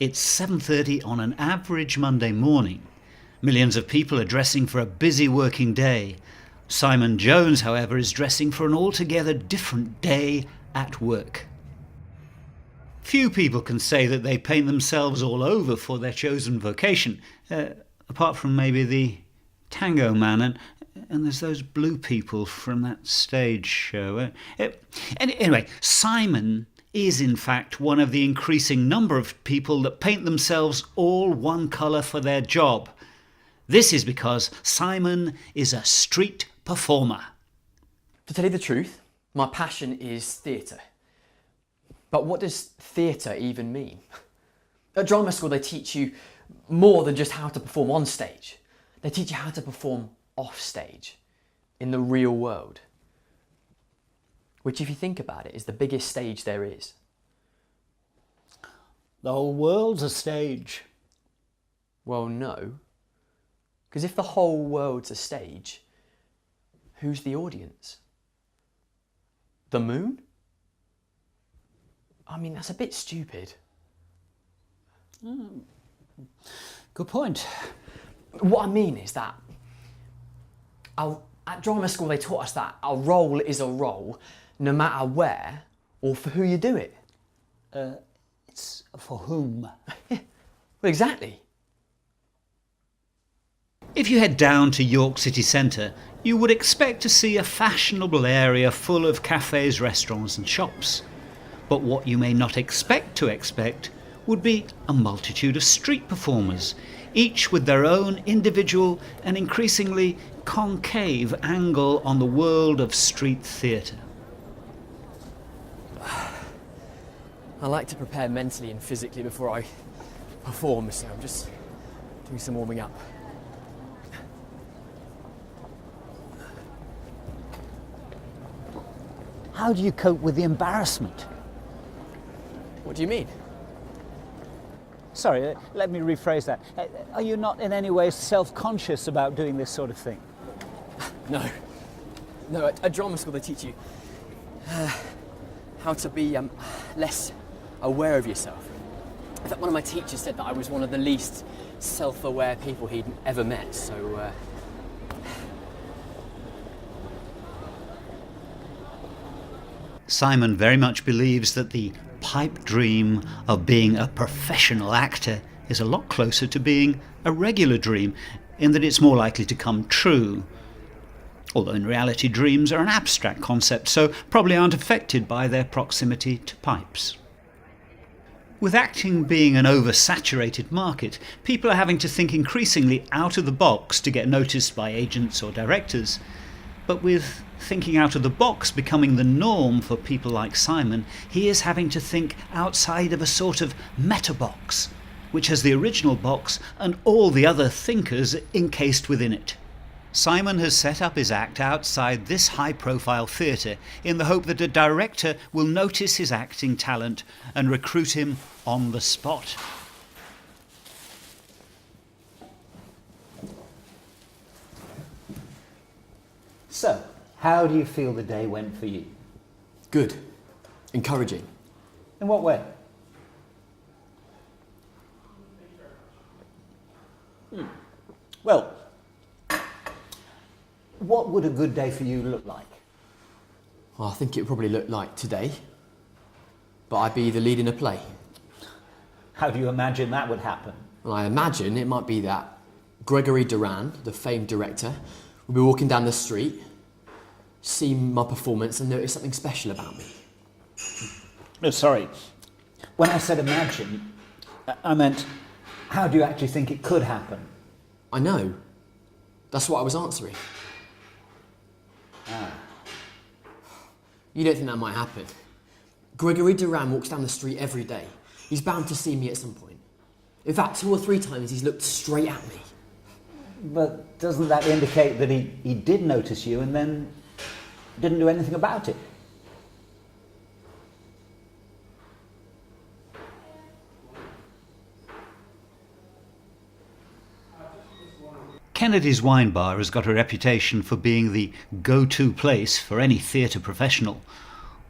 It's 7:30 on an average Monday morning. Millions of people are dressing for a busy working day. Simon Jones, however, is dressing for an altogether different day at work. Few people can say that they paint themselves all over for their chosen vocation, apart from maybe the Tango Man, and there's those blue people from that stage show. Anyway, Simon is in fact one of the increasing number of people that paint themselves all one colour for their job. This is because Simon is a street performer. To tell you the truth, my passion is theatre. But what does theatre even mean? At drama school they teach you more than just how to perform on stage. They teach you how to perform off stage, in the real world. Which, if you think about it, is the biggest stage there is. The whole world's a stage. Well, no. Because if the whole world's a stage, who's the audience? The moon? I mean, that's a bit stupid. Good point. What I mean is that at drama school they taught us that a role is a role, no matter where or for who you do it. It's for whom? Well, exactly. If you head down to York city centre, you would expect to see a fashionable area full of cafes, restaurants and shops. But what you may not expect would be a multitude of street performers, each with their own individual and increasingly concave angle on the world of street theatre. I like to prepare mentally and physically before I perform, so I'm just doing some warming up. How do you cope with the embarrassment? What do you mean? Sorry, let me rephrase that. Are you not in any way self-conscious about doing this sort of thing? No. No, at drama school they teach you how to be less aware of yourself. In fact, one of my teachers said that I was one of the least self-aware people he'd ever met, so... Simon very much believes that the pipe dream of being a professional actor is a lot closer to being a regular dream, in that it's more likely to come true. Although in reality dreams are an abstract concept, so probably aren't affected by their proximity to pipes. With acting being an oversaturated market, people are having to think increasingly out of the box to get noticed by agents or directors. But with thinking out of the box becoming the norm for people like Simon, he is having to think outside of a sort of meta-box, which has the original box and all the other thinkers encased within it. Simon has set up his act outside this high-profile theatre in the hope that a director will notice his acting talent and recruit him on the spot. So, how do you feel the day went for you? Good. Encouraging. In what way? Well, what would a good day for you look like? Well, I think it would probably look like today, but I'd be the lead in a play. How do you imagine that would happen? Well, I imagine it might be that Gregory Duran, the famed director, will be walking down the street, see my performance and notice something special about me. No, sorry. When I said imagine, I meant, how do you actually think it could happen? I know. That's what I was answering. You don't think that might happen? Gregory Duran walks down the street every day. He's bound to see me at some point. In fact, 2 or 3 times he's looked straight at me. But doesn't that indicate that he did notice you and then didn't do anything about it? Kennedy's Wine Bar has got a reputation for being the go-to place for any theatre professional,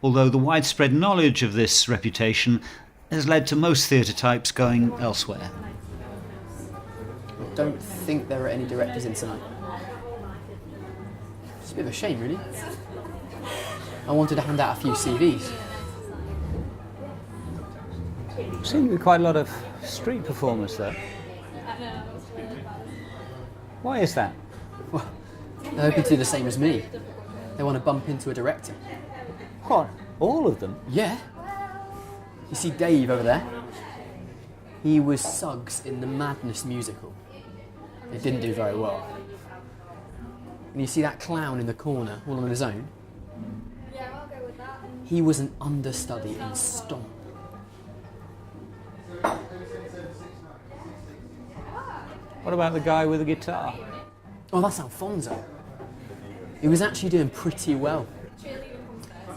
although the widespread knowledge of this reputation has led to most theatre types going elsewhere. I don't think there are any directors in tonight. It's a bit of a shame, really. I wanted to hand out a few CVs. Seem to be quite a lot of street performers though. Why is that? Well, they're hoping to do the same as me. They want to bump into a director. What? All of them? Yeah. You see Dave over there? He was Suggs in the Madness musical. It didn't do very well. And you see that clown in the corner, all on his own? Yeah, I'll go with that. He was an understudy in Stomp. What about the guy with the guitar? Oh, that's Alfonso. He was actually doing pretty well.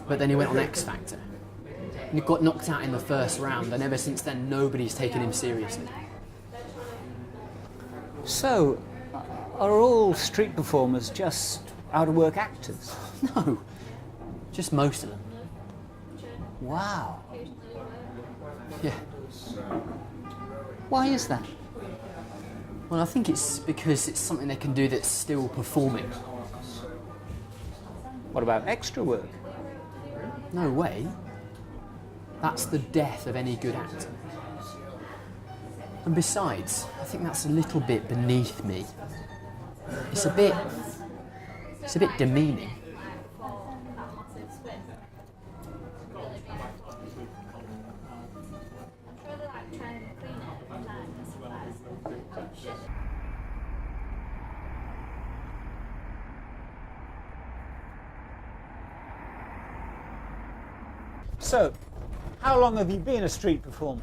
But then he went on X Factor. And he got knocked out in the first round, and ever since then, nobody's taken him seriously. So, are all street performers just out-of-work actors? No, just most of them. Wow. Yeah. Why is that? Well, I think it's because it's something they can do that's still performing. What about extra work? No way. That's the death of any good actor. And besides, I think that's a little bit beneath me. It's a bit demeaning. So, how long have you been a street performer?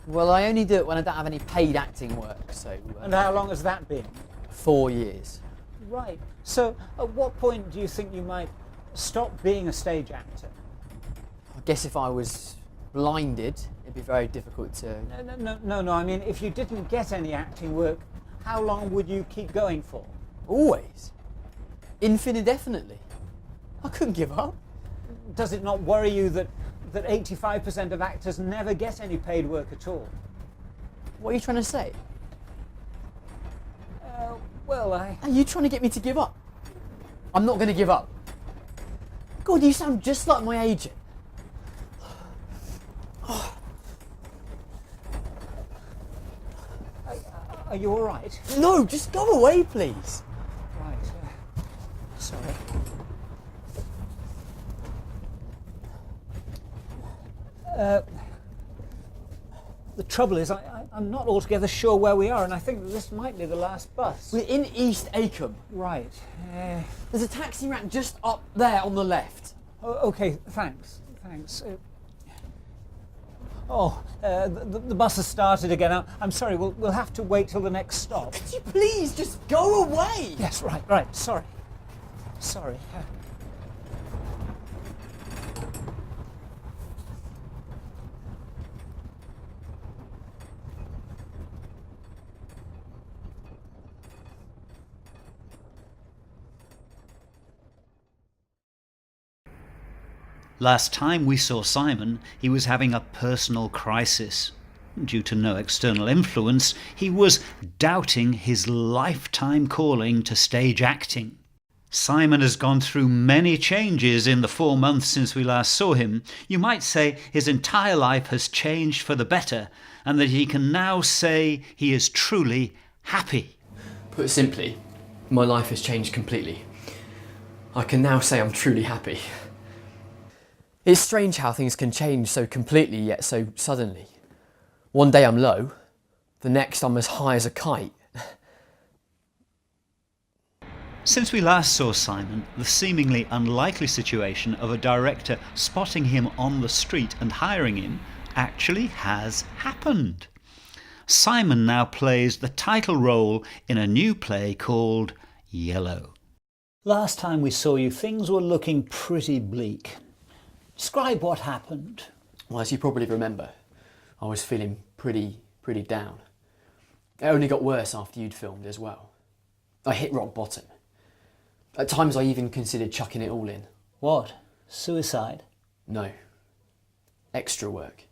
Well, I only do it when I don't have any paid acting work, so And how long has that been? 4 years. Right. So, at what point do you think you might stop being a stage actor? I guess if I was blinded, it'd be very difficult to... No. I mean, if you didn't get any acting work, how long would you keep going for? Always. Infinitesimally. I couldn't give up. Does it not worry you that 85% of actors never get any paid work at all? What are you trying to say? Well, Are you trying to get me to give up? I'm not going to give up. God, you sound just like my agent. Are you all right? No, just go away, please. Right. Sorry. The trouble is, I'm not altogether sure where we are, and I think that this might be the last bus. We're in East Acomb. Right. There's a taxi rank just up there on the left. Okay, thanks. The bus has started again. I'm sorry, we'll have to wait till the next stop. Could you please just go away? Yes, right. Sorry. Last time we saw Simon, he was having a personal crisis. Due to no external influence, he was doubting his lifetime calling to stage acting. Simon has gone through many changes in the 4 months since we last saw him. You might say his entire life has changed for the better, and that he can now say he is truly happy. Put simply, my life has changed completely. I can now say I'm truly happy. It's strange how things can change so completely yet so suddenly. One day I'm low, the next I'm as high as a kite. Since we last saw Simon, the seemingly unlikely situation of a director spotting him on the street and hiring him actually has happened. Simon now plays the title role in a new play called Yellow. Last time we saw you, things were looking pretty bleak. Describe what happened. Well, as you probably remember, I was feeling pretty down. It only got worse after you'd filmed as well. I hit rock bottom. At times I even considered chucking it all in. What? Suicide? No. Extra work.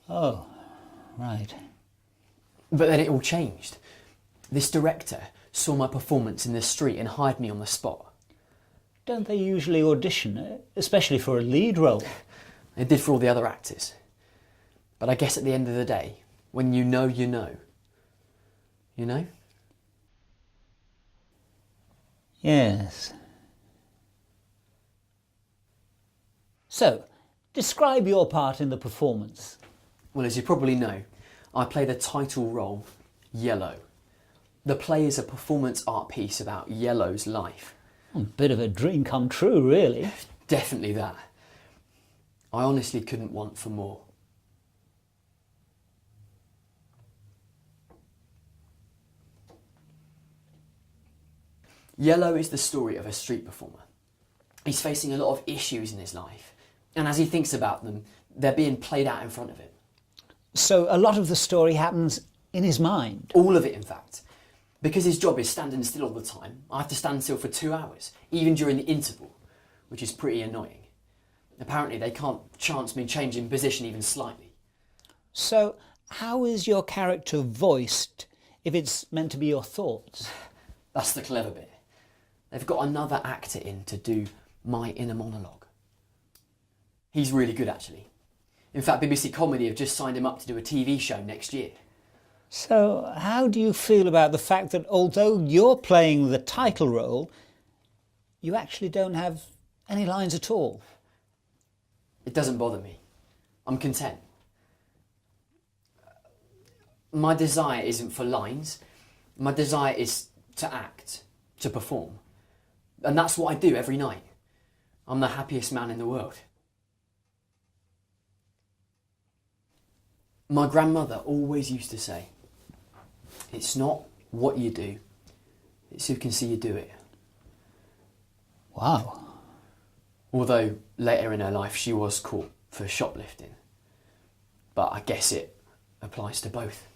Oh, right. But then it all changed. This director saw my performance in the street and hired me on the spot. Don't they usually audition, especially for a lead role? They did for all the other actors. But I guess at the end of the day, when you know, you know. You know? Yes. So, describe your part in the performance. Well, as you probably know, I play the title role, Yellow. The play is a performance art piece about Yellow's life. A bit of a dream come true, really. Definitely that. I honestly couldn't want for more. Yellow is the story of a street performer. He's facing a lot of issues in his life, and as he thinks about them, they're being played out in front of him. So a lot of the story happens in his mind. All of it, in fact. Because his job is standing still all the time, I have to stand still for 2 hours, even during the interval, which is pretty annoying. Apparently they can't chance me changing position even slightly. So how is your character voiced if it's meant to be your thoughts? That's the clever bit. They've got another actor in to do my inner monologue. He's really good, actually. In fact, BBC Comedy have just signed him up to do a TV show next year. So how do you feel about the fact that although you're playing the title role, you actually don't have any lines at all? It doesn't bother me. I'm content. My desire isn't for lines. My desire is to act, to perform. And that's what I do every night. I'm the happiest man in the world. My grandmother always used to say, it's not what you do, it's who can see you do it. Wow. Although later in her life she was caught for shoplifting. But I guess it applies to both.